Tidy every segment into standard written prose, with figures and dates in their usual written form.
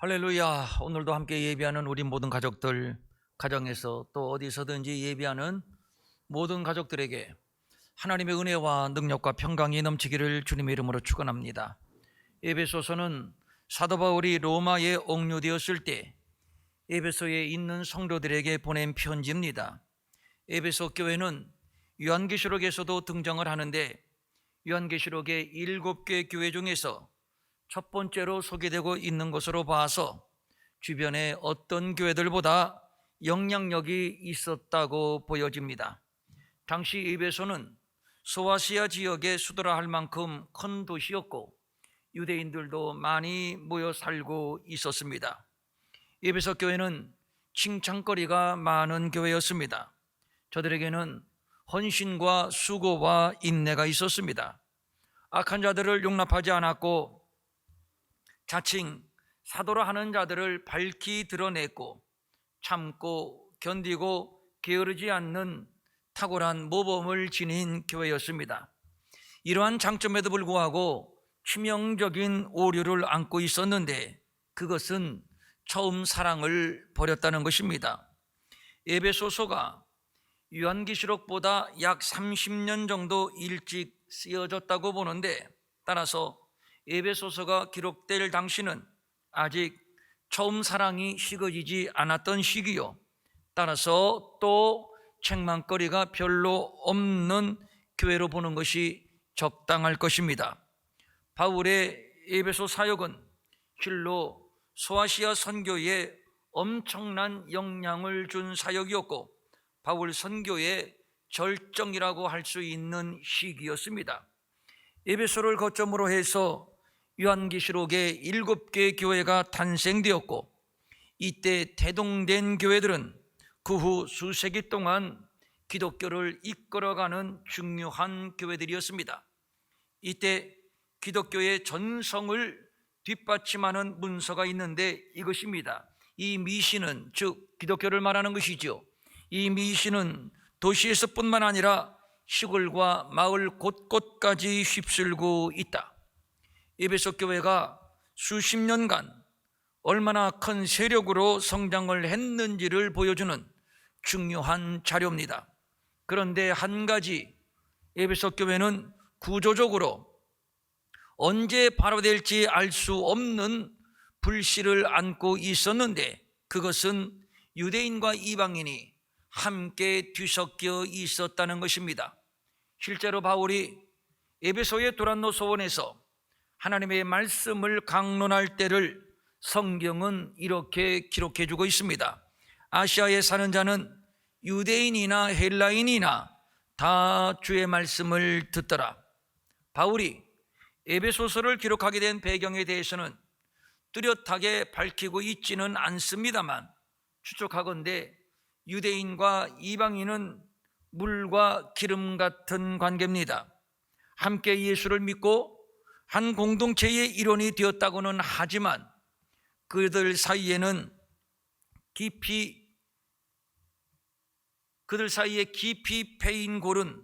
할렐루야. 오늘도 함께 예배하는 우리 모든 가족들, 가정에서 또 어디서든지 예배하는 모든 가족들에게 하나님의 은혜와 능력과 평강이 넘치기를 주님의 이름으로 축원합니다. 에베소서는 사도 바울이 로마에 옥류되었을 때 에베소에 있는 성도들에게 보낸 편지입니다. 에베소 교회는 요한계시록에서도 등장을 하는데 요한계시록의 7개 교회 중에서 첫 번째로 소개되고 있는 것으로 봐서 주변의 어떤 교회들보다 영향력이 있었다고 보여집니다. 당시 에베소는 소아시아 지역의 수도라 할 만큼 큰 도시였고 유대인들도 많이 모여 살고 있었습니다. 에베소 교회는 칭찬거리가 많은 교회였습니다. 저들에게는 헌신과 수고와 인내가 있었습니다. 악한 자들을 용납하지 않았고 자칭 사도라 하는 자들을 밝히 드러냈고 참고 견디고 게으르지 않는 탁월한 모범을 지닌 교회였습니다. 이러한 장점에도 불구하고 치명적인 오류를 안고 있었는데 그것은 처음 사랑을 버렸다는 것입니다. 에베소서가 요한계시록보다 약 30년 정도 일찍 쓰여졌다고 보는데 따라서 에베소서가 기록될 당시는 아직 처음 사랑이 식어지지 않았던 시기요, 따라서 또 책망거리가 별로 없는 교회로 보는 것이 적당할 것입니다. 바울의 에베소 사역은 실로 소아시아 선교에 엄청난 영향을 준 사역이었고 바울 선교의 절정이라고 할 수 있는 시기였습니다. 에베소를 거점으로 해서 요한계시록의 7개 교회가 탄생되었고 이때 대동된 교회들은 그 후 수세기 동안 기독교를 이끌어가는 중요한 교회들이었습니다. 이때 기독교의 전성을 뒷받침하는 문서가 있는데 이것입니다. 이 미신은, 즉 기독교를 말하는 것이죠. 이 미신은 도시에서뿐만 아니라 시골과 마을 곳곳까지 휩쓸고 있다. 에베소 교회가 수십 년간 얼마나 큰 세력으로 성장을 했는지를 보여주는 중요한 자료입니다. 그런데 한 가지, 에베소 교회는 구조적으로 언제 발효될지 알 수 없는 불씨를 안고 있었는데 그것은 유대인과 이방인이 함께 뒤섞여 있었다는 것입니다. 실제로 바울이 에베소의 두란노 소원에서 하나님의 말씀을 강론할 때를 성경은 이렇게 기록해 주고 있습니다. 아시아에 사는 자는 유대인이나 헬라인이나 다 주의 말씀을 듣더라. 바울이 에베소서를 기록하게 된 배경에 대해서는 뚜렷하게 밝히고 있지는 않습니다만 추측하건대 유대인과 이방인은 물과 기름 같은 관계입니다. 함께 예수를 믿고 한 공동체의 일원이 되었다고는 하지만 그들 사이에 깊이 패인 골은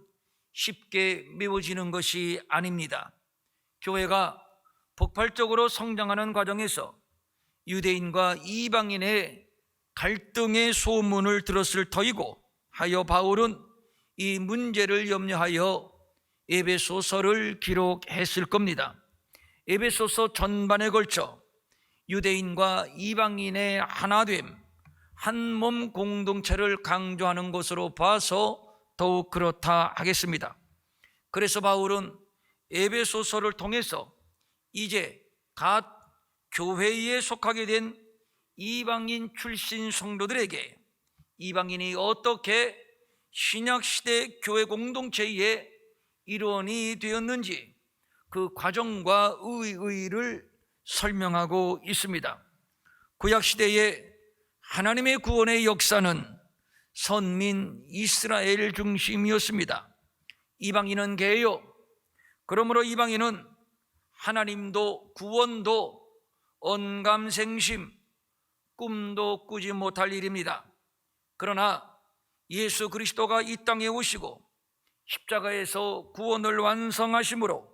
쉽게 메워지는 것이 아닙니다. 교회가 폭발적으로 성장하는 과정에서 유대인과 이방인의 갈등의 소문을 들었을 터이고 하여 바울은 이 문제를 염려하여 에베소서를 기록했을 겁니다. 에베소서 전반에 걸쳐 유대인과 이방인의 하나됨, 한몸 공동체를 강조하는 것으로 봐서 더욱 그렇다 하겠습니다. 그래서 바울은 에베소서를 통해서 이제 갓 교회에 속하게 된 이방인 출신 성도들에게 이방인이 어떻게 신약시대 교회 공동체의 일원이 되었는지 그 과정과 의의를 설명하고 있습니다. 구약시대의 하나님의 구원의 역사는 선민 이스라엘 중심이었습니다. 이방인은 개요. 그러므로 이방인은 하나님도 구원도 언감생심, 꿈도 꾸지 못할 일입니다. 그러나 예수 그리스도가 이 땅에 오시고 십자가에서 구원을 완성하심으로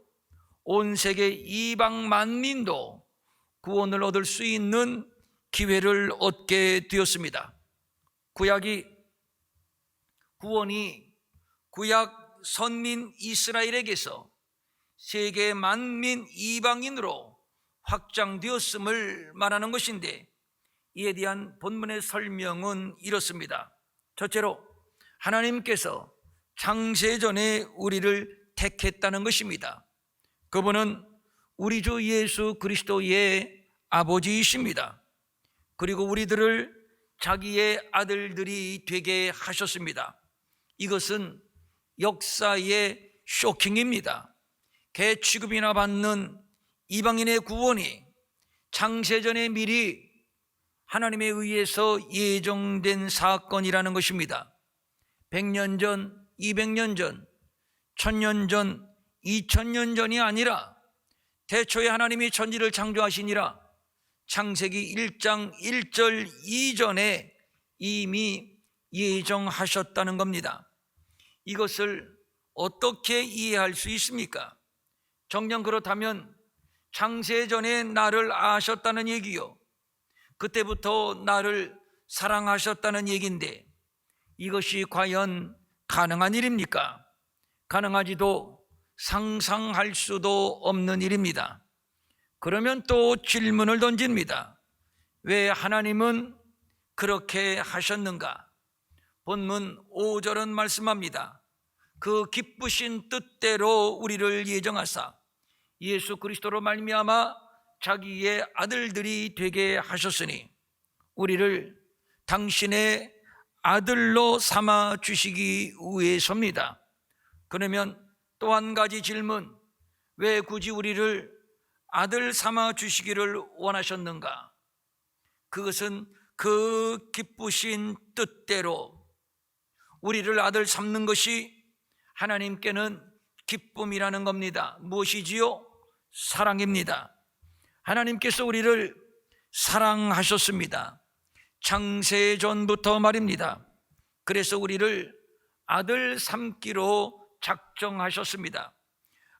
온 세계 이방 만민도 구원을 얻을 수 있는 기회를 얻게 되었습니다. 구원이 구약 선민 이스라엘에게서 세계 만민 이방인으로 확장되었음을 말하는 것인데, 이에 대한 본문의 설명은 이렇습니다. 첫째로, 하나님께서 창세전에 우리를 택했다는 것입니다. 그분은 우리 주 예수 그리스도의 아버지이십니다. 그리고 우리들을 자기의 아들들이 되게 하셨습니다. 이것은 역사의 쇼킹입니다. 개 취급이나 받는 이방인의 구원이 창세전에 미리 하나님에 의해서 예정된 사건이라는 것입니다. 100년 전, 200년 전, 1000년 전, 2000년 전이 아니라 태초에 하나님이 천지를 창조하시니라 창세기 1장 1절 이전에 이미 예정하셨다는 겁니다. 이것을 어떻게 이해할 수 있습니까? 정녕 그렇다면 창세전에 나를 아셨다는 얘기요, 그때부터 나를 사랑하셨다는 얘기인데, 이것이 과연 가능한 일입니까? 가능하지도 상상할 수도 없는 일입니다. 그러면 또 질문을 던집니다. 왜 하나님은 그렇게 하셨는가? 본문 5절은 말씀합니다. 그 기쁘신 뜻대로 우리를 예정하사 예수 그리스도로 말미암아 자기의 아들들이 되게 하셨으니 우리를 당신의 아들로 삼아 주시기 위해서입니다. 그러면 또 한 가지 질문, 왜 굳이 우리를 아들 삼아 주시기를 원하셨는가? 그것은 그 기쁘신 뜻대로 우리를 아들 삼는 것이 하나님께는 기쁨이라는 겁니다. 무엇이지요? 사랑입니다. 하나님께서 우리를 사랑하셨습니다. 창세전부터 말입니다. 그래서 우리를 아들 삼기로 작정하셨습니다.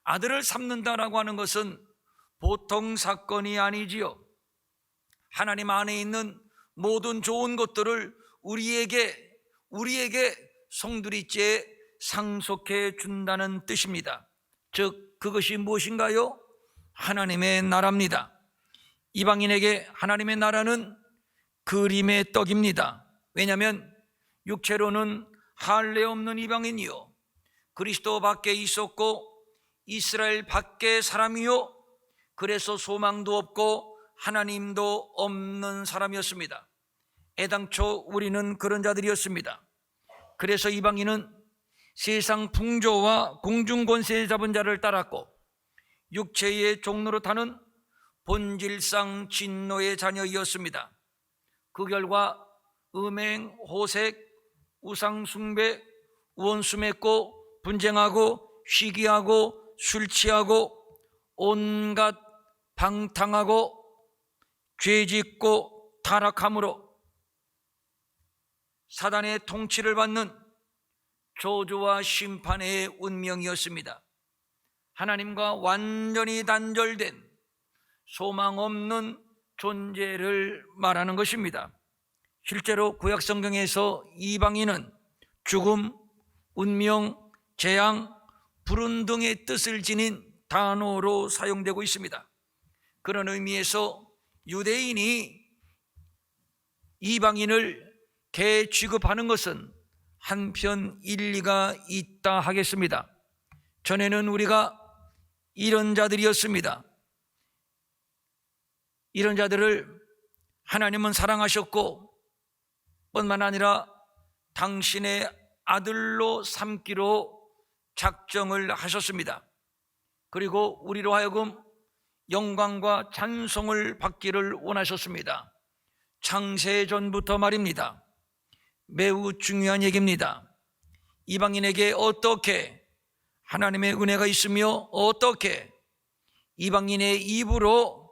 아들을 삼는다라고 하는 것은 보통 사건이 아니지요. 하나님 안에 있는 모든 좋은 것들을 우리에게 송두리째 상속해 준다는 뜻입니다. 즉 그것이 무엇인가요? 하나님의 나라입니다. 이방인에게 하나님의 나라는 그림의 떡입니다. 왜냐하면 육체로는 할례 없는 이방인이요, 그리스도 밖에 있었고 이스라엘 밖에 사람이요, 그래서 소망도 없고 하나님도 없는 사람이었습니다. 애당초 우리는 그런 자들이었습니다. 그래서 이방인은 세상 풍조와 공중권세 잡은 자를 따랐고 육체의 종로로 타는 본질상 진노의 자녀이었습니다. 그 결과 음행, 호색, 우상숭배, 원수 맺고 분쟁하고 시기하고 술 취하고 온갖 방탕하고 죄짓고 타락함으로 사단의 통치를 받는 저주와 심판의 운명이었습니다. 하나님과 완전히 단절된 소망 없는 존재를 말하는 것입니다. 실제로 구약 성경에서 이방인은 죽음, 운명, 재앙, 불운 등의 뜻을 지닌 단어로 사용되고 있습니다. 그런 의미에서 유대인이 이방인을 개 취급하는 것은 한편 일리가 있다 하겠습니다. 전에는 우리가 이런 자들이었습니다. 이런 자들을 하나님은 사랑하셨고 뿐만 아니라 당신의 아들로 삼기로 작정을 하셨습니다. 그리고 우리로 하여금 영광과 찬송을 받기를 원하셨습니다. 창세전부터 말입니다. 매우 중요한 얘기입니다. 이방인에게 어떻게 하나님의 은혜가 있으며 어떻게 이방인의 입으로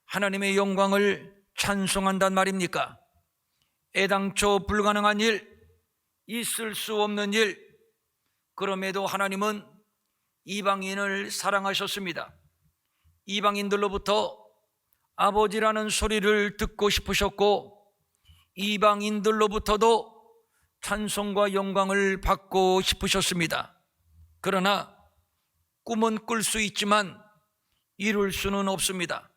하나님의 영광을 찬송한단 말입니까? 애당초 불가능한 일, 있을 수 없는 일, 그럼에도 하나님은 이방인을 사랑하셨습니다. 이방인들로부터 아버지라는 소리를 듣고 싶으셨고 이방인들로부터도 찬송과 영광을 받고 싶으셨습니다. 그러나 꿈은 꿀 수 있지만 이룰 수는 없습니다.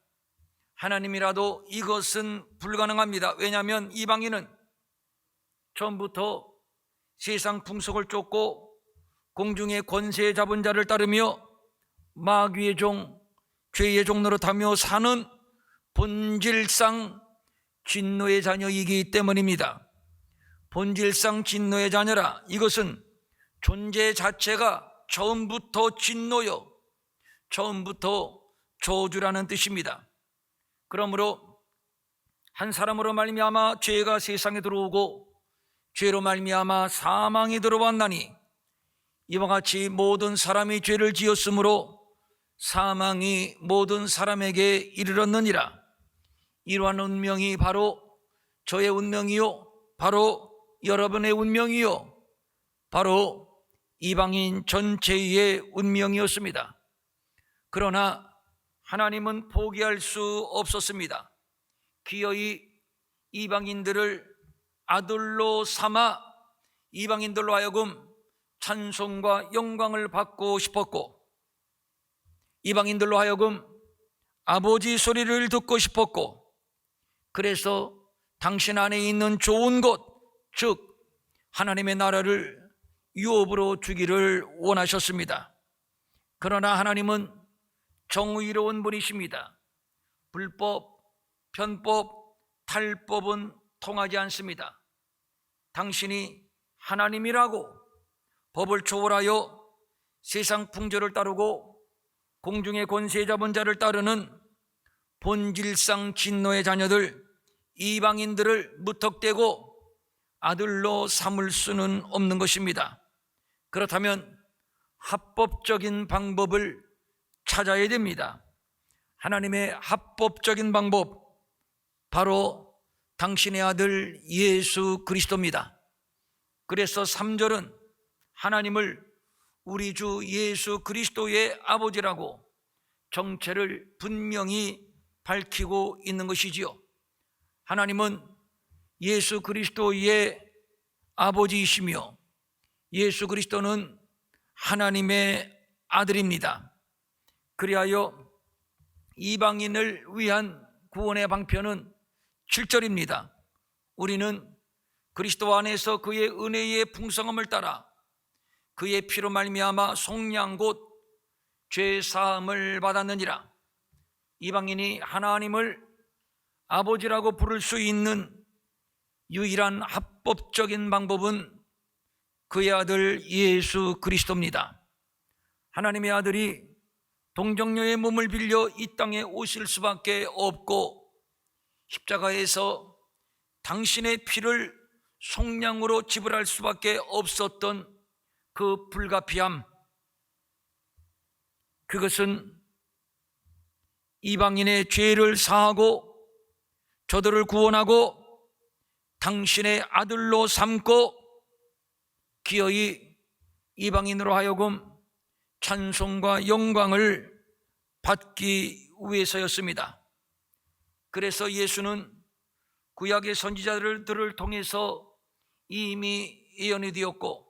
하나님이라도 이것은 불가능합니다. 왜냐하면 이방인은 처음부터 세상 풍속을 쫓고 공중의 권세 잡은 자를 따르며 마귀의 종, 죄의 종 노릇하며 사는 본질상 진노의 자녀이기 때문입니다. 본질상 진노의 자녀라. 이것은 존재 자체가 처음부터 진노요, 처음부터 저주라는 뜻입니다. 그러므로 한 사람으로 말미암아 죄가 세상에 들어오고 죄로 말미암아 사망이 들어왔나니 이와 같이 모든 사람이 죄를 지었으므로 사망이 모든 사람에게 이르렀느니라. 이러한 운명이 바로 저의 운명이요, 바로 여러분의 운명이요, 바로 이방인 전체의 운명이었습니다. 그러나 하나님은 포기할 수 없었습니다. 기어이 이방인들을 아들로 삼아 이방인들로 하여금 찬송과 영광을 받고 싶었고, 이방인들로 하여금 아버지 소리를 듣고 싶었고, 그래서 당신 안에 있는 좋은 것, 즉 하나님의 나라를 유업으로 주기를 원하셨습니다. 그러나 하나님은 정의로운 분이십니다. 불법, 편법, 탈법은 통하지 않습니다. 당신이 하나님이라고 법을 초월하여 세상 풍조를 따르고 공중의 권세 잡은 자를 따르는 본질상 진노의 자녀들, 이방인들을 무턱대고 아들로 삼을 수는 없는 것입니다. 그렇다면 합법적인 방법을 찾아야 됩니다. 하나님의 합법적인 방법, 바로 당신의 아들 예수 그리스도입니다. 그래서 3절은 하나님을 우리 주 예수 그리스도의 아버지라고 정체를 분명히 밝히고 있는 것이지요. 하나님은 예수 그리스도의 아버지이시며 예수 그리스도는 하나님의 아들입니다. 그리하여 이방인을 위한 구원의 방편은 7절입니다. 우리는 그리스도 안에서 그의 은혜의 풍성함을 따라 그의 피로 말미암아 속량 곧 죄 사함을 받았느니라. 이방인이 하나님을 아버지라고 부를 수 있는 유일한 합법적인 방법은 그의 아들 예수 그리스도입니다. 하나님의 아들이 동정녀의 몸을 빌려 이 땅에 오실 수밖에 없고 십자가에서 당신의 피를 속량으로 지불할 수밖에 없었던 그 불가피함, 그것은 이방인의 죄를 사하고 저들을 구원하고 당신의 아들로 삼고 기어이 이방인으로 하여금 찬송과 영광을 받기 위해서였습니다. 그래서 예수는 구약의 선지자들을 통해서 이미 예언이 되었고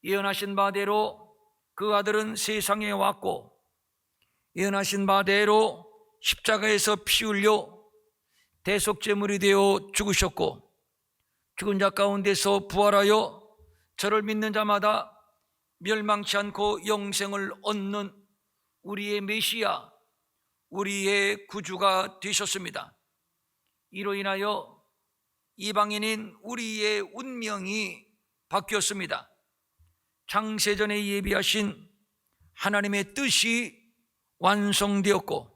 예언하신 바대로 그 아들은 세상에 왔고 예언하신 바대로 십자가에서 피 흘려 대속제물이 되어 죽으셨고 죽은 자 가운데서 부활하여 저를 믿는 자마다 멸망치 않고 영생을 얻는 우리의 메시아, 우리의 구주가 되셨습니다. 이로 인하여 이방인인 우리의 운명이 바뀌었습니다. 창세전에 예비하신 하나님의 뜻이 완성되었고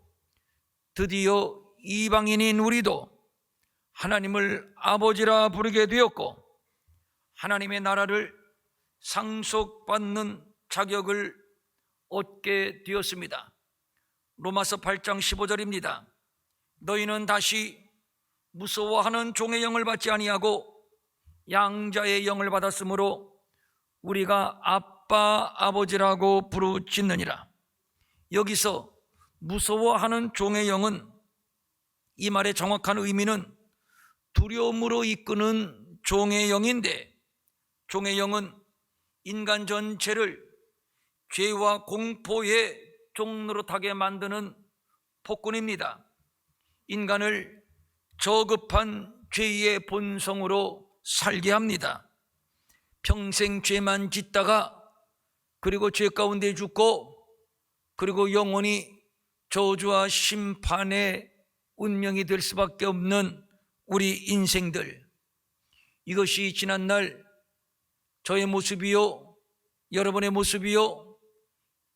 드디어 이방인인 우리도 하나님을 아버지라 부르게 되었고 하나님의 나라를 상속받는 자격을 얻게 되었습니다. 로마서 8장 15절입니다. 너희는 다시 무서워하는 종의 영을 받지 아니하고 양자의 영을 받았으므로 우리가 아빠 아버지라고 부르짖느니라. 여기서 무서워하는 종의 영은 이 말의 정확한 의미는 두려움으로 이끄는 종의 영인데, 종의 영은 인간 전체를 죄와 공포의 종노릇하게 만드는 폭군입니다. 인간을 저급한 죄의 본성으로 살게 합니다. 평생 죄만 짓다가 그리고 죄 가운데 죽고 그리고 영원히 저주와 심판의 운명이 될 수밖에 없는 우리 인생들, 이것이 지난날 저의 모습이요, 여러분의 모습이요,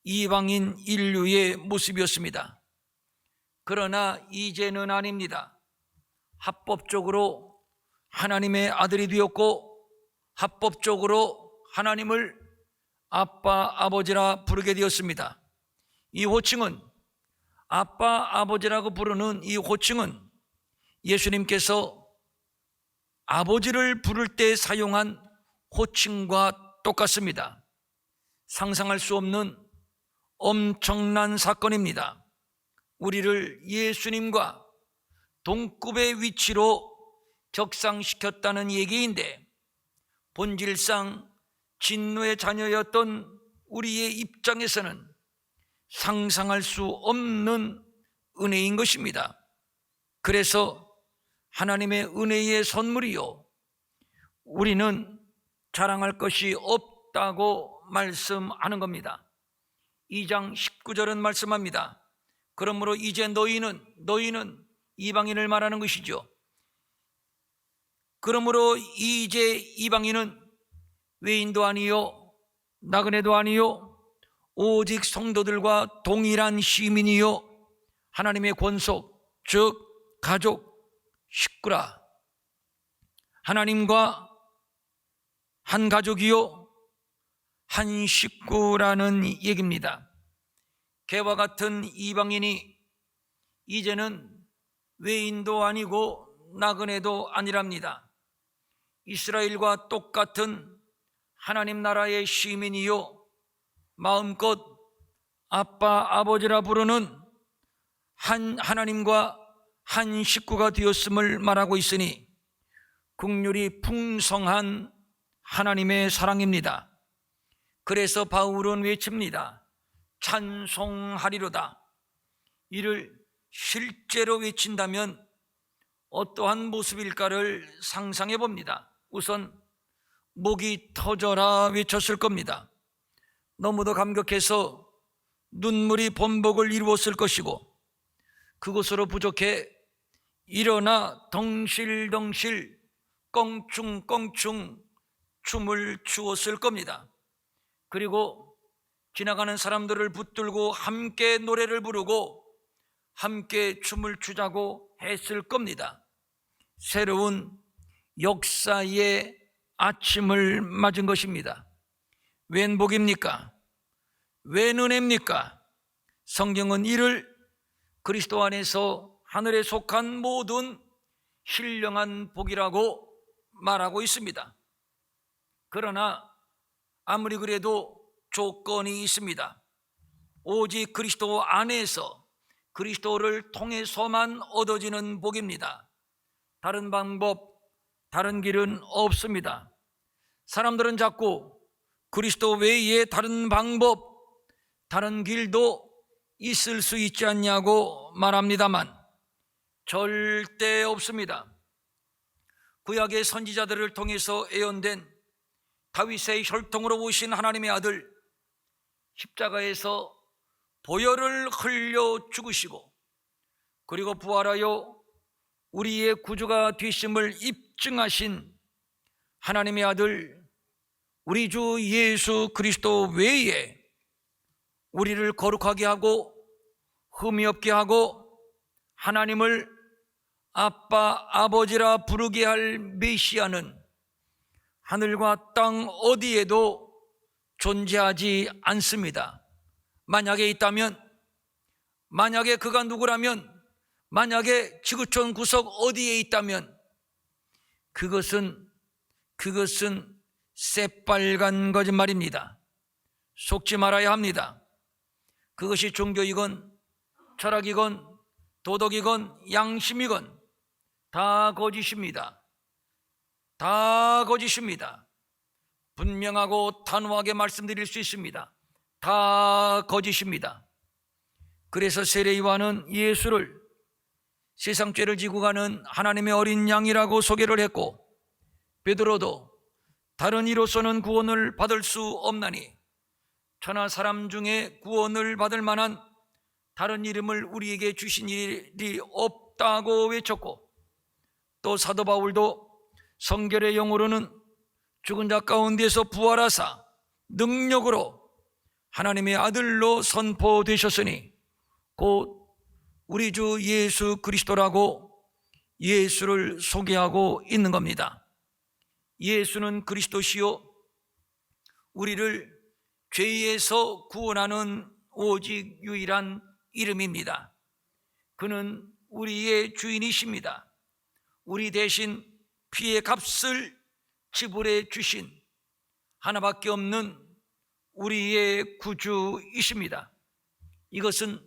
이방인 인류의 모습이었습니다. 그러나 이제는 아닙니다. 합법적으로 하나님의 아들이 되었고 합법적으로 하나님을 아빠, 아버지라 부르게 되었습니다. 이 호칭은, 아빠, 아버지라고 부르는 이 호칭은 예수님께서 아버지를 부를 때 사용한 호칭과 똑같습니다. 상상할 수 없는 엄청난 사건입니다. 우리를 예수님과 동급의 위치로 격상시켰다는 얘기인데, 본질상 진노의 자녀였던 우리의 입장에서는 상상할 수 없는 은혜인 것입니다. 그래서 하나님의 은혜의 선물이요, 우리는 자랑할 것이 없다고 말씀하는 겁니다. 2장 19절은 말씀합니다. 그러므로 이제 너희는 이방인을 말하는 것이죠. 그러므로 이제 이방인은 외인도 아니요 나그네도 아니요 오직 성도들과 동일한 시민이요 하나님의 권속, 즉 가족, 식구라. 하나님과 한 가족이요 한 식구라는 얘기입니다. 개와 같은 이방인이 이제는 외인도 아니고 나그네도 아니랍니다. 이스라엘과 똑같은 하나님 나라의 시민이요 마음껏 아빠, 아버지라 부르는 하나님과 한 식구가 되었음을 말하고 있으니 국률이 풍성한 하나님의 사랑입니다. 그래서 바울은 외칩니다. 찬송하리로다. 이를 실제로 외친다면 어떠한 모습일까를 상상해 봅니다. 우선 목이 터져라 외쳤을 겁니다. 너무도 감격해서 눈물이 범벅을 이루었을 것이고, 그것으로 부족해 일어나 덩실덩실 껑충껑충 춤을 추었을 겁니다. 그리고 지나가는 사람들을 붙들고 함께 노래를 부르고 함께 춤을 추자고 했을 겁니다. 새로운 역사의 아침을 맞은 것입니다. 웬 복입니까? 웬 은혜입니까? 성경은 이를 그리스도 안에서 하늘에 속한 모든 신령한 복이라고 말하고 있습니다. 그러나 아무리 그래도 조건이 있습니다. 오직 그리스도 안에서 그리스도를 통해서만 얻어지는 복입니다. 다른 방법, 다른 길은 없습니다. 사람들은 자꾸 그리스도 외에 다른 방법, 다른 길도 있을 수 있지 않냐고 말합니다만 절대 없습니다. 구약의 선지자들을 통해서 예언된 다윗의 혈통으로 오신 하나님의 아들, 십자가에서 보혈을 흘려 죽으시고 그리고 부활하여 우리의 구주가 되심을 입증하신 하나님의 아들 우리 주 예수 그리스도 외에 우리를 거룩하게 하고 흠이 없게 하고 하나님을 아빠, 아버지라 부르게 할 메시아는 하늘과 땅 어디에도 존재하지 않습니다. 만약에 있다면, 만약에 그가 누구라면, 만약에 지구촌 구석 어디에 있다면 그것은 새빨간 거짓말입니다. 속지 말아야 합니다. 그것이 종교이건 철학이건 도덕이건 양심이건 다 거짓입니다. 다 거짓입니다. 분명하고 단호하게 말씀드릴 수 있습니다. 다 거짓입니다. 그래서 세례 요한은 예수를 세상 죄를 지고 가는 하나님의 어린 양이라고 소개를 했고, 베드로도 다른 이로서는 구원을 받을 수 없나니 천하 사람 중에 구원을 받을 만한 다른 이름을 우리에게 주신 일이 없다고 외쳤고, 또 사도 바울도 성결의 영으로는 죽은 자 가운데서 부활하사 능력으로 하나님의 아들로 선포되셨으니 곧 우리 주 예수 그리스도라고 예수를 소개하고 있는 겁니다. 예수는 그리스도시요 우리를 죄에서 구원하는 오직 유일한 이름입니다. 그는 우리의 주인이십니다. 우리 대신 피의 값을 지불해 주신 하나밖에 없는 우리의 구주이십니다. 이것은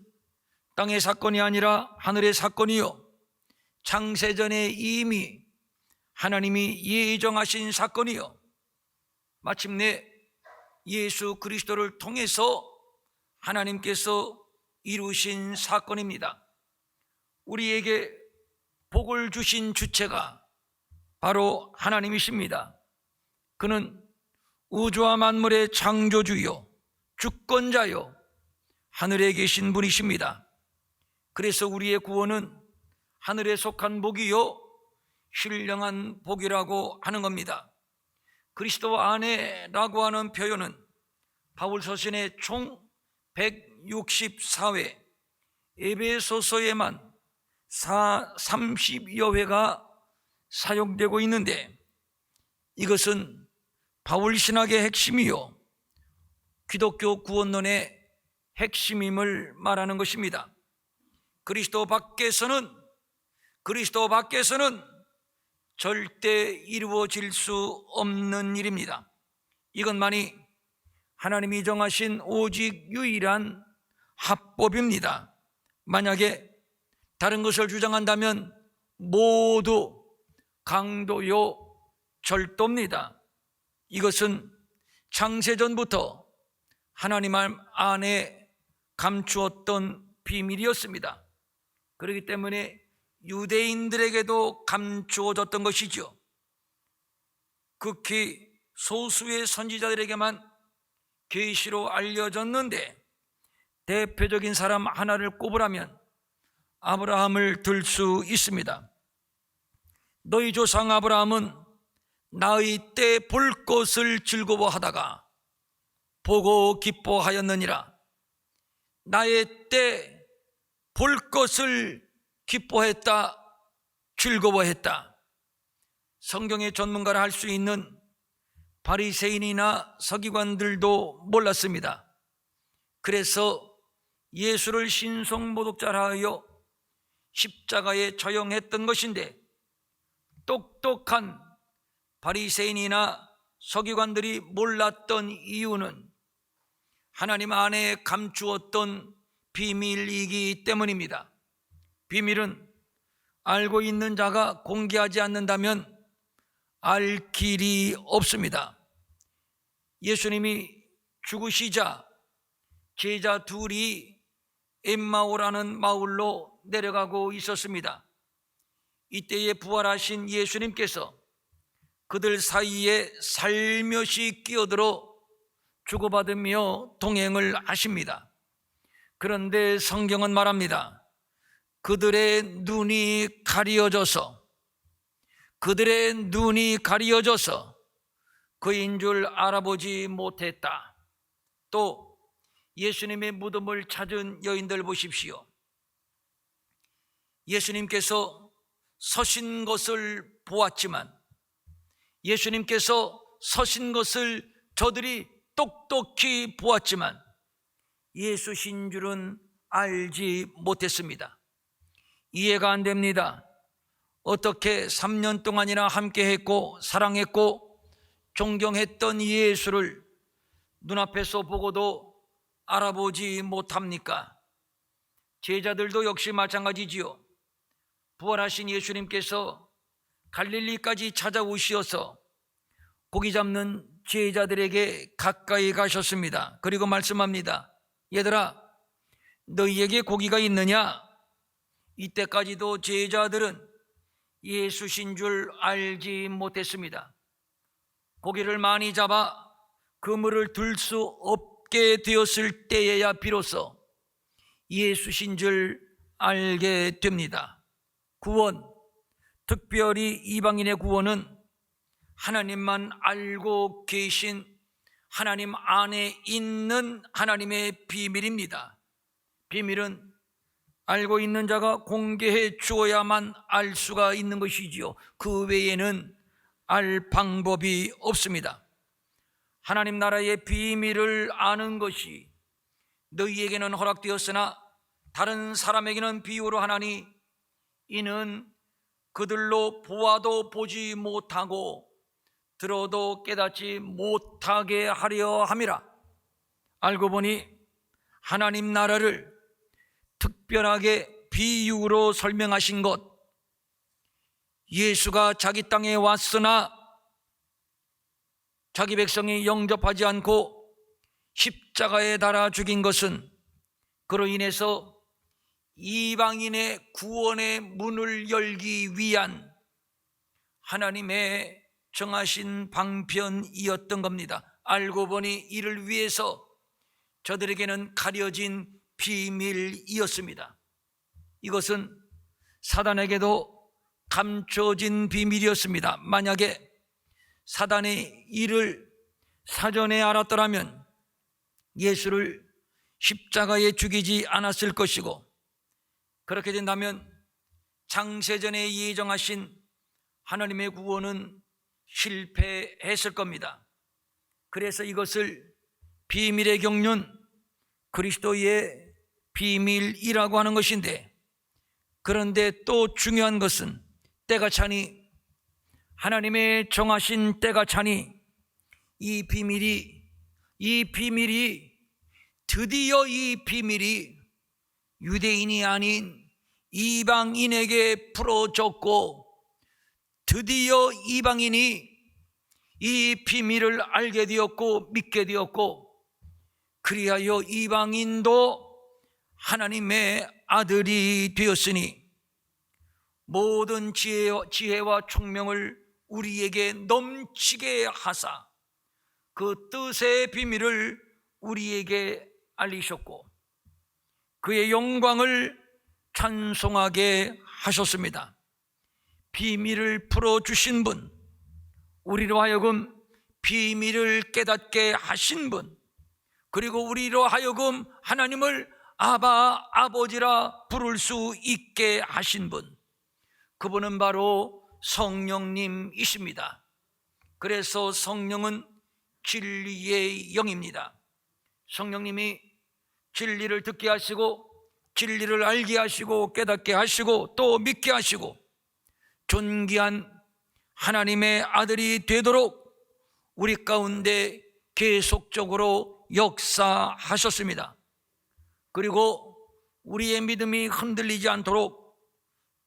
땅의 사건이 아니라 하늘의 사건이요 창세전에 이미 하나님이 예정하신 사건이요 마침내 예수 그리스도를 통해서 하나님께서 이루신 사건입니다. 우리에게 복을 주신 주체가 바로 하나님이십니다. 그는 우주와 만물의 창조주요 주권자요 하늘에 계신 분이십니다. 그래서 우리의 구원은 하늘에 속한 복이요 신령한 복이라고 하는 겁니다. 그리스도 안에라고 하는 표현은 바울 서신의 총 164회, 에베소서에만 30여 회가 사용되고 있는데, 이것은 바울 신학의 핵심이요 기독교 구원론의 핵심임을 말하는 것입니다. 그리스도 밖에서는 절대 이루어질 수 없는 일입니다. 이것만이 하나님이 정하신 오직 유일한 합법입니다. 만약에 다른 것을 주장한다면 모두 강도요 절도입니다. 이것은 창세전부터 하나님 안에 감추었던 비밀이었습니다. 그렇기 때문에 유대인들에게도 감추어졌던 것이죠. 극히 소수의 선지자들에게만 계시로 알려졌는데, 대표적인 사람 하나를 꼽으라면 아브라함을 들 수 있습니다. 너희 조상 아브라함은 나의 때 볼 것을 즐거워하다가 보고 기뻐하였느니라. 나의 때 볼 것을 기뻐했다, 즐거워했다. 성경의 전문가라 할 수 있는 바리새인이나 서기관들도 몰랐습니다. 그래서 예수를 신성모독자라 하여 십자가에 처형했던 것인데, 똑똑한 바리새인이나 서기관들이 몰랐던 이유는 하나님 안에 감추었던 비밀이기 때문입니다. 비밀은 알고 있는 자가 공개하지 않는다면 알 길이 없습니다. 예수님이 죽으시자 제자 둘이 엠마오라는 마을로 내려가고 있었습니다. 이때에 부활하신 예수님께서 그들 사이에 살며시 끼어들어 주고받으며 동행을 하십니다. 그런데 성경은 말합니다. 그들의 눈이 가려져서 그인 줄 알아보지 못했다. 또 예수님의 무덤을 찾은 여인들 보십시오. 예수님께서 서신 것을 보았지만, 예수님께서 서신 것을 저들이 똑똑히 보았지만 예수신 줄은 알지 못했습니다. 이해가 안 됩니다. 어떻게 3년 동안이나 함께했고 사랑했고 존경했던 예수를 눈앞에서 보고도 알아보지 못합니까? 제자들도 역시 마찬가지지요. 부활하신 예수님께서 갈릴리까지 찾아오시어서 고기 잡는 제자들에게 가까이 가셨습니다. 그리고 말씀합니다. 얘들아, 너희에게 고기가 있느냐? 이때까지도 제자들은 예수신 줄 알지 못했습니다. 고기를 많이 잡아 그물을 들 수 없게 되었을 때에야 비로소 예수신 줄 알게 됩니다. 구원, 특별히 이방인의 구원은 하나님만 알고 계신, 하나님 안에 있는 하나님의 비밀입니다. 비밀은 알고 있는 자가 공개해 주어야만 알 수가 있는 것이지요. 그 외에는 알 방법이 없습니다. 하나님 나라의 비밀을 아는 것이 너희에게는 허락되었으나 다른 사람에게는 비유로 하나니 이는 그들로 보아도 보지 못하고 들어도 깨닫지 못하게 하려 함이라. 알고 보니 하나님 나라를 특별하게 비유로 설명하신 것, 예수가 자기 땅에 왔으나 자기 백성이 영접하지 않고 십자가에 달아 죽인 것은 그로 인해서 이방인의 구원의 문을 열기 위한 하나님의 정하신 방편이었던 겁니다. 알고 보니 이를 위해서 저들에게는 가려진 비밀이었습니다. 이것은 사단에게도 감춰진 비밀이었습니다. 만약에 사단이 이를 사전에 알았더라면 예수를 십자가에 죽이지 않았을 것이고, 그렇게 된다면 창세전에 예정하신 하나님의 구원은 실패했을 겁니다. 그래서 이것을 비밀의 경륜, 그리스도의 비밀이라고 하는 것인데, 그런데 또 중요한 것은 때가 차니, 하나님의 정하신 때가 차니 이 비밀이 드디어 이 비밀이 유대인이 아닌 이방인에게 풀어졌고, 드디어 이방인이 이 비밀을 알게 되었고 믿게 되었고, 그리하여 이방인도 하나님의 아들이 되었으니 모든 지혜와 총명을 우리에게 넘치게 하사 그 뜻의 비밀을 우리에게 알리셨고 그의 영광을 찬송하게 하셨습니다. 비밀을 풀어주신 분, 우리로 하여금 비밀을 깨닫게 하신 분, 그리고 우리로 하여금 하나님을 아바, 아버지라 부를 수 있게 하신 분, 그분은 바로 성령님이십니다. 그래서 성령은 진리의 영입니다. 성령님이 진리를 듣게 하시고 진리를 알게 하시고 깨닫게 하시고 또 믿게 하시고 존귀한 하나님의 아들이 되도록 우리 가운데 계속적으로 역사하셨습니다. 그리고 우리의 믿음이 흔들리지 않도록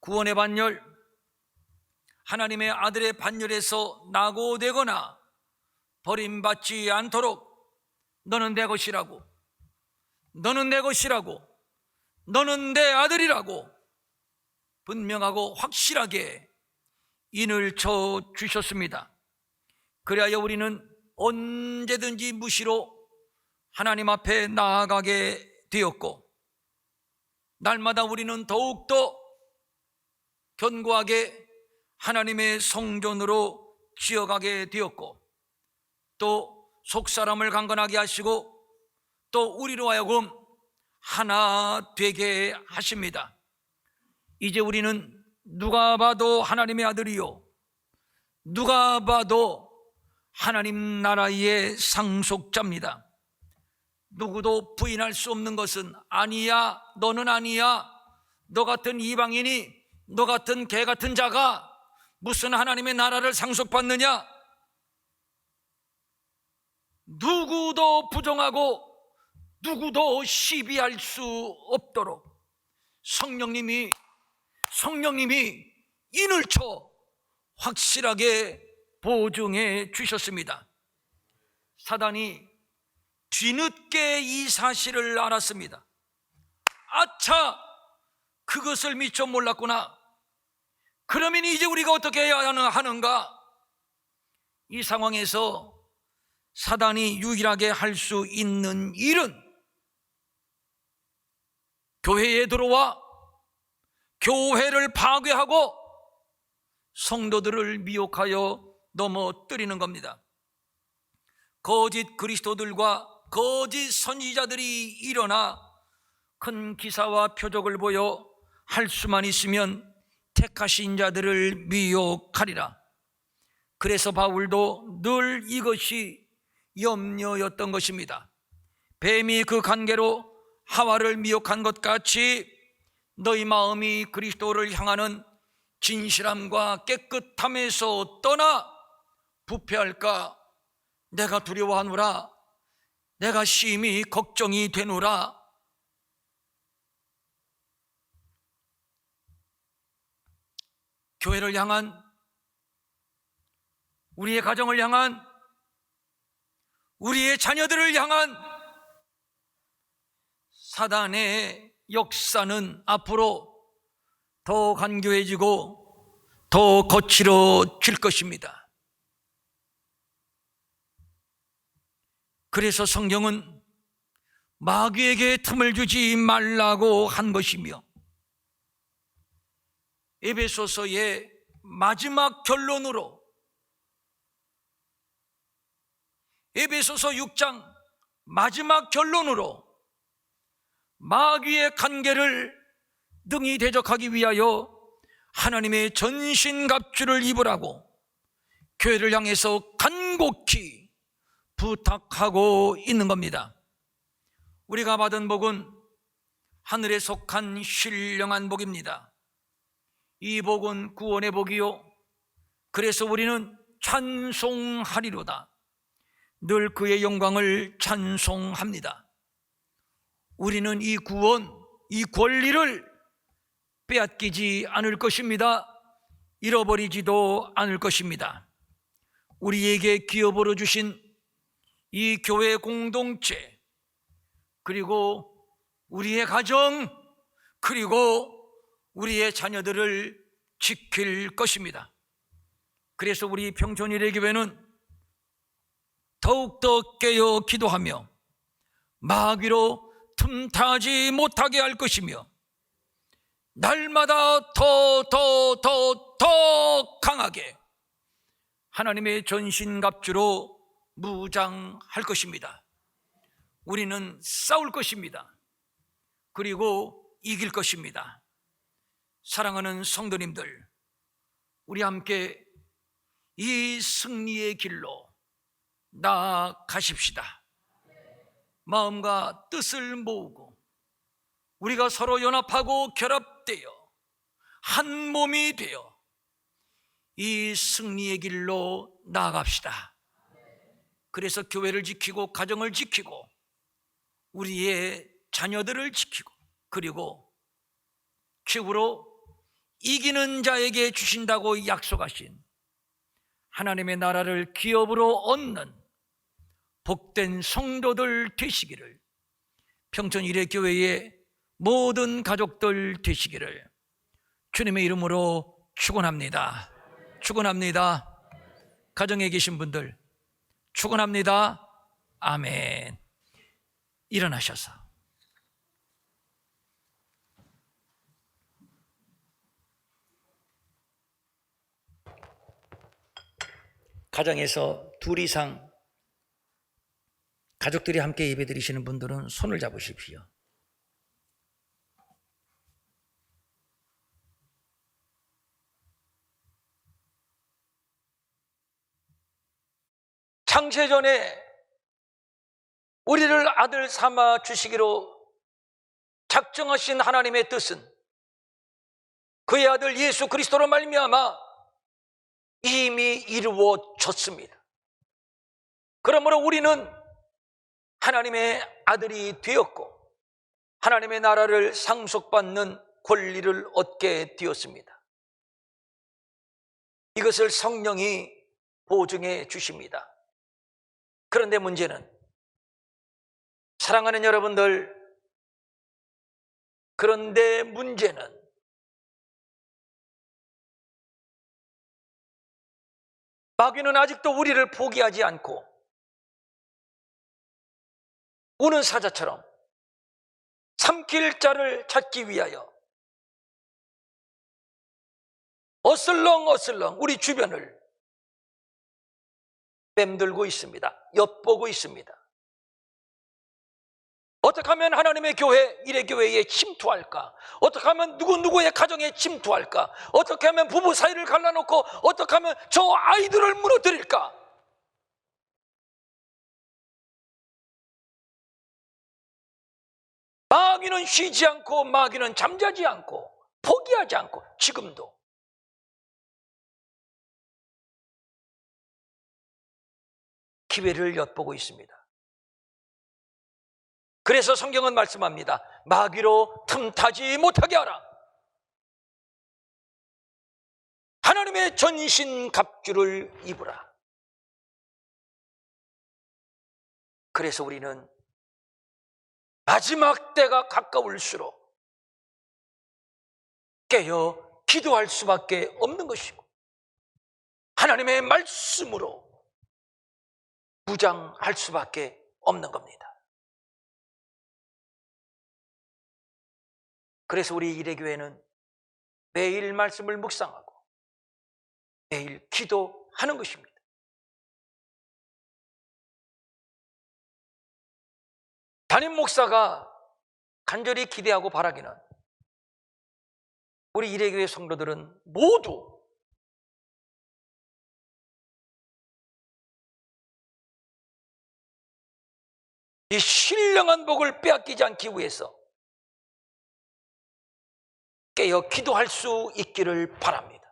구원의 반열, 하나님의 아들의 반열에서 낙오되거나 버림받지 않도록 너는 내 것이라고, 너는 내 것이라고, 너는 내 아들이라고 분명하고 확실하게 인을 쳐 주셨습니다. 그리하여 우리는 언제든지 무시로 하나님 앞에 나아가게 되었고, 날마다 우리는 더욱더 견고하게 하나님의 성전으로 지어가게 되었고, 또 속사람을 강건하게 하시고 또 우리로 하여금 하나 되게 하십니다. 이제 우리는 누가 봐도 하나님의 아들이요, 누가 봐도 하나님 나라의 상속자입니다. 누구도 부인할 수 없는 것은 아니야, 너는 아니야, 너 같은 이방인이, 너 같은 개 같은 자가 무슨 하나님의 나라를 상속받느냐? 누구도 부정하고 누구도 시비할 수 없도록 성령님이 인을 쳐 확실하게 보증해 주셨습니다. 사단이 뒤늦게 이 사실을 알았습니다. 아차, 그것을 미처 몰랐구나. 그러면 이제 우리가 어떻게 해야 하는가? 이 상황에서 사단이 유일하게 할 수 있는 일은 교회에 들어와 교회를 파괴하고 성도들을 미혹하여 넘어뜨리는 겁니다. 거짓 그리스도들과 거짓 선지자들이 일어나 큰 기사와 표적을 보여 할 수만 있으면 택하신 자들을 미혹하리라. 그래서 바울도 늘 이것이 염려였던 것입니다. 뱀이 그 관계로 하와를 미혹한 것 같이 너희 마음이 그리스도를 향하는 진실함과 깨끗함에서 떠나 부패할까 내가 두려워하노라. 내가 심히 걱정이 되노라. 교회를 향한, 우리의 가정을 향한, 우리의 자녀들을 향한 사단의 역사는 앞으로 더 간교해지고 더 거칠어질 것입니다. 그래서 성경은 마귀에게 틈을 주지 말라고 한 것이며, 에베소서의 마지막 결론으로 에베소서 6장 마지막 결론으로 마귀의 간계를 능히 대적하기 위하여 하나님의 전신갑주를 입으라고 교회를 향해서 간곡히 부탁하고 있는 겁니다. 우리가 받은 복은 하늘에 속한 신령한 복입니다. 이 복은 구원의 복이요, 그래서 우리는 찬송하리로다. 늘 그의 영광을 찬송합니다. 우리는 이 구원, 이 권리를 빼앗기지 않을 것입니다. 잃어버리지도 않을 것입니다. 우리에게 기업으로 주신 이 교회 공동체, 그리고 우리의 가정, 그리고 우리의 자녀들을 지킬 것입니다. 그래서 우리 평촌일의교회는 더욱더 깨어 기도하며 마귀로 틈타지 못하게 할 것이며, 날마다 더 강하게 하나님의 전신갑주로 무장할 것입니다. 우리는 싸울 것입니다. 그리고 이길 것입니다. 사랑하는 성도님들, 우리 함께 이 승리의 길로 나아가십시다. 마음과 뜻을 모으고 우리가 서로 연합하고 결합되어 한 몸이 되어 이 승리의 길로 나아갑시다. 그래서 교회를 지키고 가정을 지키고 우리의 자녀들을 지키고, 그리고 최후로 이기는 자에게 주신다고 약속하신 하나님의 나라를 기업으로 얻는 복된 성도들 되시기를, 평촌일의교회의 모든 가족들 되시기를 주님의 이름으로 축원합니다. 축원합니다. 가정에 계신 분들 축원합니다. 아멘. 일어나셔서 가정에서 둘 이상 가족들이 함께 예배드리시는 분들은 손을 잡으십시오. 창세전에 우리를 아들 삼아 주시기로 작정하신 하나님의 뜻은 그의 아들 예수 그리스도로 말미암아 이미 이루어졌습니다. 그러므로 우리는 하나님의 아들이 되었고 하나님의 나라를 상속받는 권리를 얻게 되었습니다. 이것을 성령이 보증해 주십니다. 그런데 문제는, 사랑하는 여러분들, 그런데 문제는 마귀는 아직도 우리를 포기하지 않고 우는 사자처럼 삼킬 자를 찾기 위하여 어슬렁어슬렁 우리 주변을 맴돌고 있습니다. 엿보고 있습니다. 어떻게 하면 하나님의 교회, 이레교회에 침투할까? 어떻게 하면 누구누구의 가정에 침투할까? 어떻게 하면 부부 사이를 갈라놓고 어떻게 하면 저 아이들을 무너뜨릴까? 마귀는 쉬지 않고, 마귀는 잠자지 않고, 포기하지 않고 지금도 기회를 엿보고 있습니다. 그래서 성경은 말씀합니다. 마귀로 틈타지 못하게 하라. 하나님의 전신갑주를 입으라. 그래서 우리는 마지막 때가 가까울수록 깨어 기도할 수밖에 없는 것이고, 하나님의 말씀으로 무장할 수밖에 없는 겁니다. 그래서 우리 이레교회는 매일 말씀을 묵상하고 매일 기도하는 것입니다. 담임 목사가 간절히 기대하고 바라기는, 우리 이레교회 성도들은 모두 이 신령한 복을 빼앗기지 않기 위해서 깨어 기도할 수 있기를 바랍니다.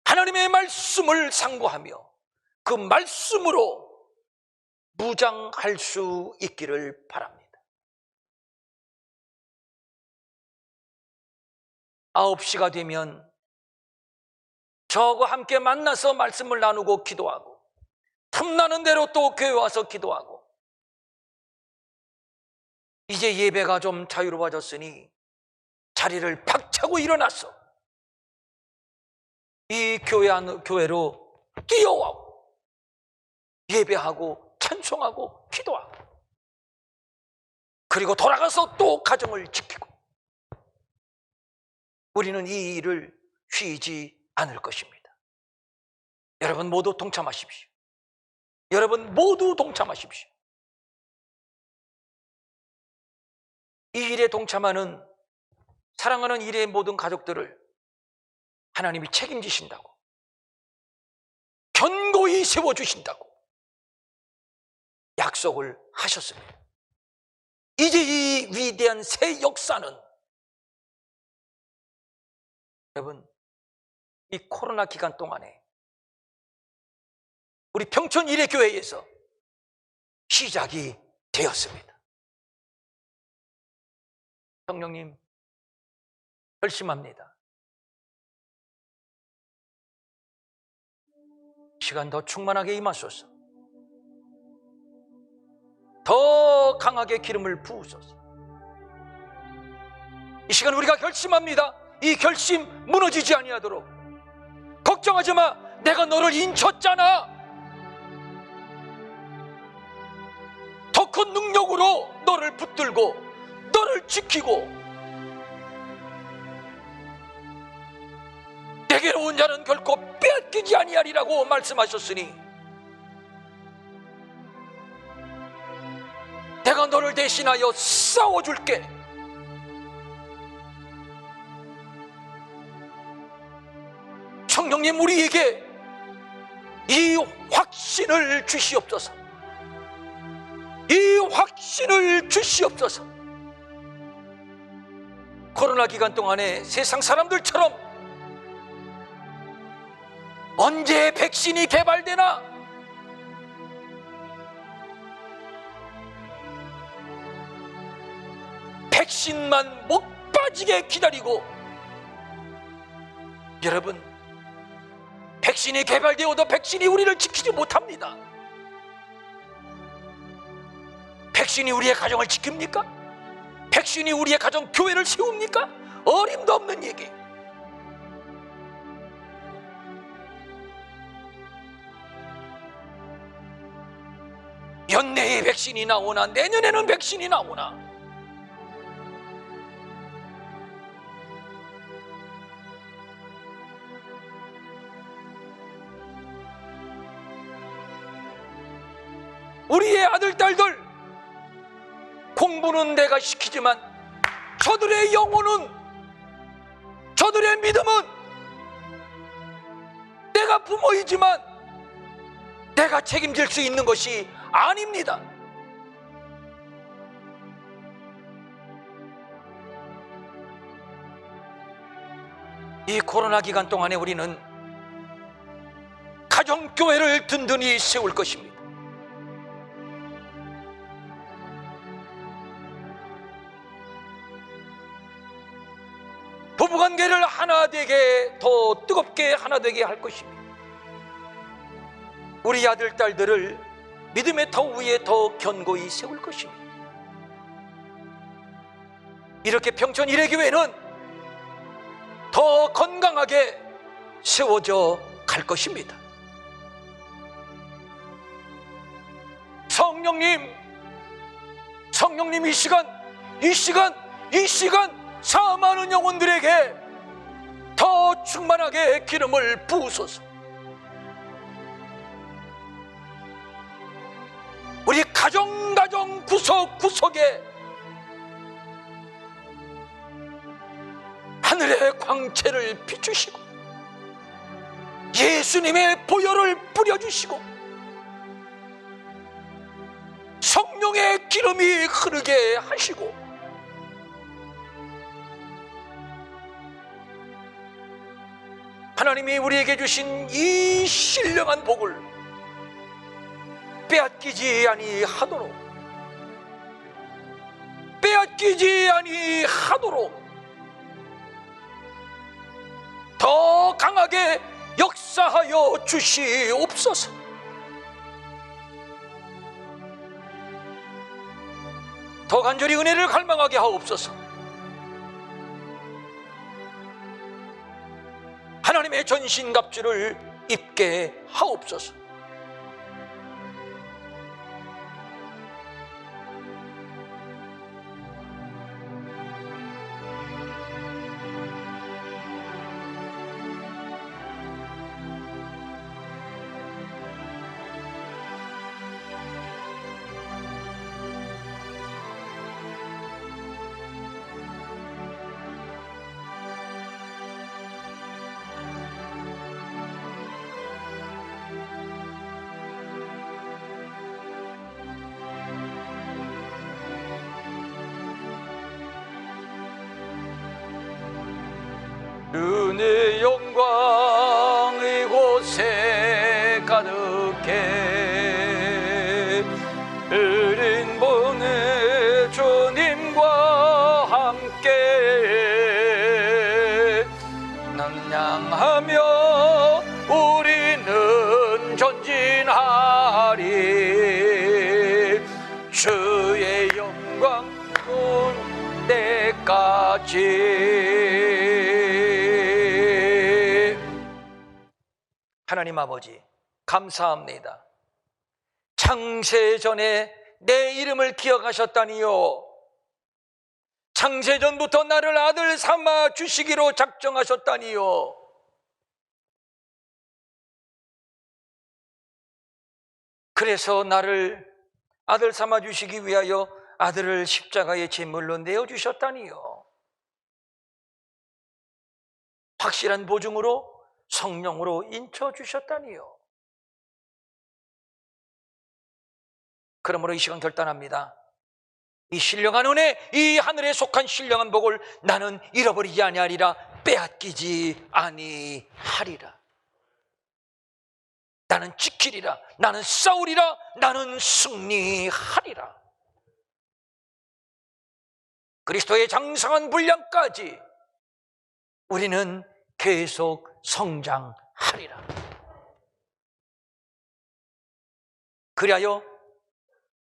하나님의 말씀을 상고하며 그 말씀으로 무장할 수 있기를 바랍니다. 9시가 되면 저하고 함께 만나서 말씀을 나누고 기도하고, 틈나는 대로 또 교회 와서 기도하고, 이제 예배가 좀 자유로워졌으니 자리를 박차고 일어나서 이 교회로 뛰어오고 예배하고 찬송하고 기도하고, 그리고 돌아가서 또 가정을 지키고, 우리는 이 일을 쉬지 않을 것입니다. 여러분 모두 동참하십시오. 여러분 모두 동참하십시오. 이 일에 동참하는 사랑하는 일의 모든 가족들을 하나님이 책임지신다고, 견고히 세워주신다고 약속을 하셨습니다. 이제 이 위대한 새 역사는, 여러분, 이 코로나 기간 동안에 우리 평촌 이레교회에서 시작이 되었습니다. 성령님, 결심합니다. 시간 더 충만하게 임하소서. 더 강하게 기름을 부으소서. 이 시간 우리가 결심합니다. 이 결심 무너지지 아니하도록. 걱정하지 마, 내가 너를 인쳤잖아. 더 큰 능력으로 너를 붙들고 너를 지키고, 내게로 온 자는 결코 빼앗기지 아니하리라고 말씀하셨으니, 내가 너를 대신하여 싸워줄게. 성령님, 우리에게 이 확신을 주시옵소서. 이 확신을 주시옵소서. 코로나 기간 동안에 세상 사람들처럼 언제 백신이 개발되나, 백신만 못 빠지게 기다리고, 여러분, 백신이 개발되어도 백신이 우리를 지키지 못합니다. 백신이 우리의 가정을 지킵니까? 백신이 우리의 가정 교회를 세웁니까? 어림도 없는 얘기. 연내에 백신이 나오나 내년에는 백신이 나오나, 우리의 아들 딸들 공부는 내가 시키지만 저들의 영혼은, 저들의 믿음은 내가 부모이지만 내가 책임질 수 있는 것이 아닙니다. 이 코로나 기간 동안에 우리는 가정교회를 든든히 세울 것입니다. 부부관계를 하나 되게, 더 뜨겁게 하나 되게 할 것입니다. 우리 아들 딸들을 믿음의 터 위에 더 견고히 세울 것입니다. 이렇게 평촌 일회교회는 더 건강하게 세워져 갈 것입니다. 성령님, 이 시간 사많은 영혼들에게 더 충만하게 기름을 부으소서. 우리 가정 구석구석에 하늘의 광채를 비추시고 예수님의 보혈을 뿌려주시고 성령의 기름이 흐르게 하시고, 하나님이 우리에게 주신 이 신령한 복을 빼앗기지 아니하도록 더 강하게 역사하여 주시옵소서. 더 간절히 은혜를 갈망하게 하옵소서. 하나님의 전신갑주를 입게 하옵소서. 은혜의 영광 이곳에 가득해 어린 본의 주님과 함께 낭냥하며 우리는 전진하리. 주의 영광 온 때까지. 하나님 아버지, 감사합니다. 창세전에 내 이름을 기억하셨다니요, 창세전부터 나를 아들 삼아 주시기로 작정하셨다니요. 그래서 나를 아들 삼아 주시기 위하여 아들을 십자가의 제물로 내어주셨다니요. 확실한 보증으로 성령으로 인쳐주셨다니요. 그러므로 이 시간 결단합니다. 이 신령한 은혜, 이 하늘에 속한 신령한 복을 나는 잃어버리지 아니하리라, 빼앗기지 아니하리라. 나는 지키리라, 나는 싸우리라, 나는 승리하리라. 그리스도의 장성한 분량까지 우리는 계속 성장하리라. 그리하여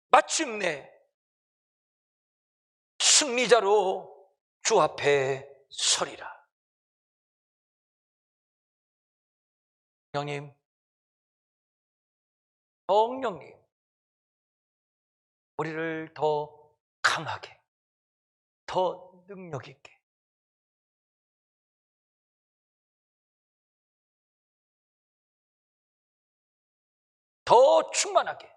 마침내 승리자로 주 앞에 서리라. 성령님, 성령님, 우리를 더 강하게, 더 능력 있게, 더 충만하게,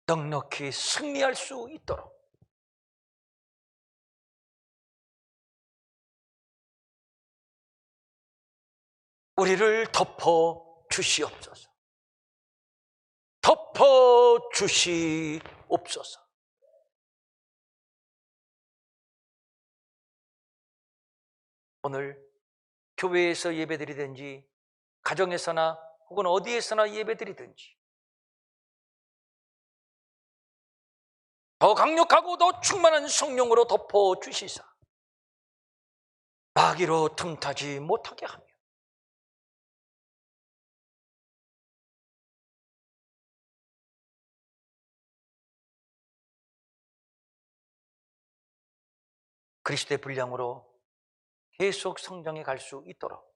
넉넉히 승리할 수 있도록 우리를 덮어 주시옵소서. 덮어 주시옵소서. 오늘 교회에서 예배드리든지 가정에서나 혹은 어디에서나 예배드리든지 더 강력하고 더 충만한 성령으로 덮어 주시사 마귀로 틈타지 못하게 하며 그리스도의 분량으로 계속 성장해 갈 수 있도록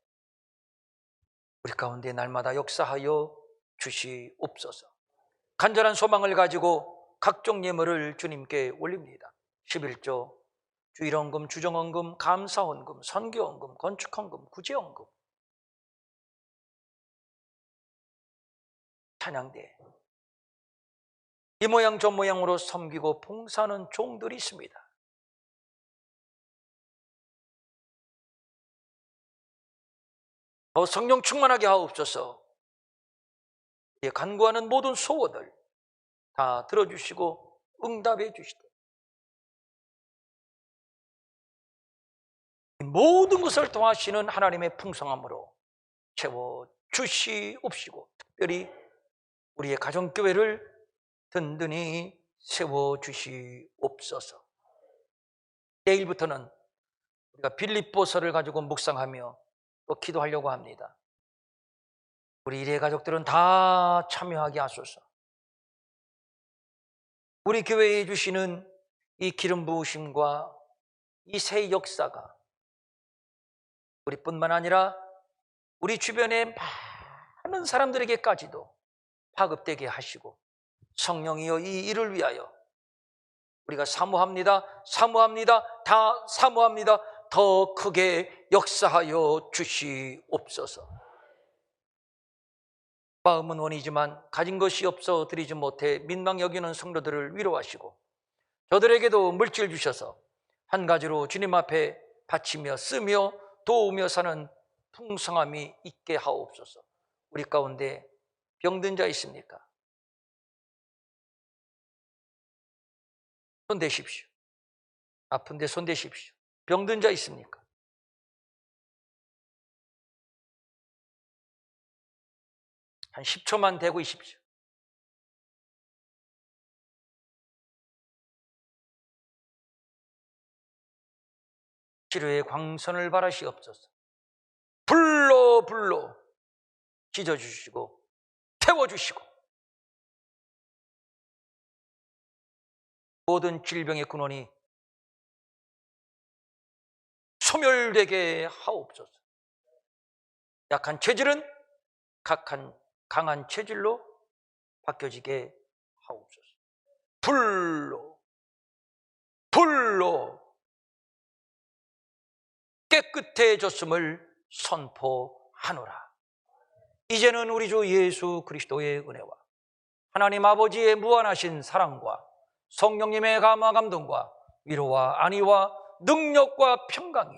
우리 가운데 날마다 역사하여 주시옵소서. 간절한 소망을 가지고 각종 예물을 주님께 올립니다. 11조, 주일헌금, 주정헌금, 감사헌금, 선교헌금, 건축헌금, 구제헌금, 찬양대, 이 모양 저 모양으로 섬기고 봉사하는 종들이 있습니다. 더 성령 충만하게 하옵소서. 간구하는 모든 소원을 다 들어주시고 응답해 주시되 모든 것을 통하시는 하나님의 풍성함으로 채워주시옵시고 특별히 우리의 가정교회를 든든히 세워주시옵소서. 내일부터는 우리가 빌립보서를 가지고 묵상하며 또 기도하려고 합니다. 우리 일의 가족들은 다 참여하게 하소서. 우리 교회에 주시는 이 기름 부으심과 이 새 역사가 우리뿐만 아니라 우리 주변의 많은 사람들에게까지도 파급되게 하시고 성령이여 이 일을 위하여 우리가 사모합니다. 다 사모합니다. 더 크게 역사하여 주시옵소서. 마음은 원이지만 가진 것이 없어 드리지 못해 민망 여기는 성도들을 위로하시고 저들에게도 물질 주셔서 한 가지로 주님 앞에 바치며 쓰며 도우며 사는 풍성함이 있게 하옵소서. 우리 가운데 병든 자 있습니까? 손 대십시오. 아픈데 손 대십시오. 병든 자 있습니까? 한 10초만 대고 있십시오. 치료의 광선을 바라시옵소서. 불로 찢어주시고 태워주시고 모든 질병의 근원이 소멸되게 하옵소서. 약한 체질은 강한 체질로 바뀌어지게 하옵소서. 불로 깨끗해졌음을 선포하노라. 이제는 우리 주 예수 그리스도의 은혜와 하나님 아버지의 무한하신 사랑과 성령님의 감화 감동과 위로와 안위와 능력과 평강이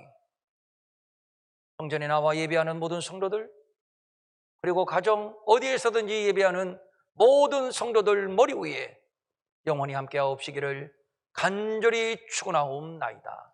성전에 나와 예배하는 모든 성도들 그리고 가정 어디에서든지 예배하는 모든 성도들 머리 위에 영원히 함께하옵시기를 간절히 축원하옵나이다.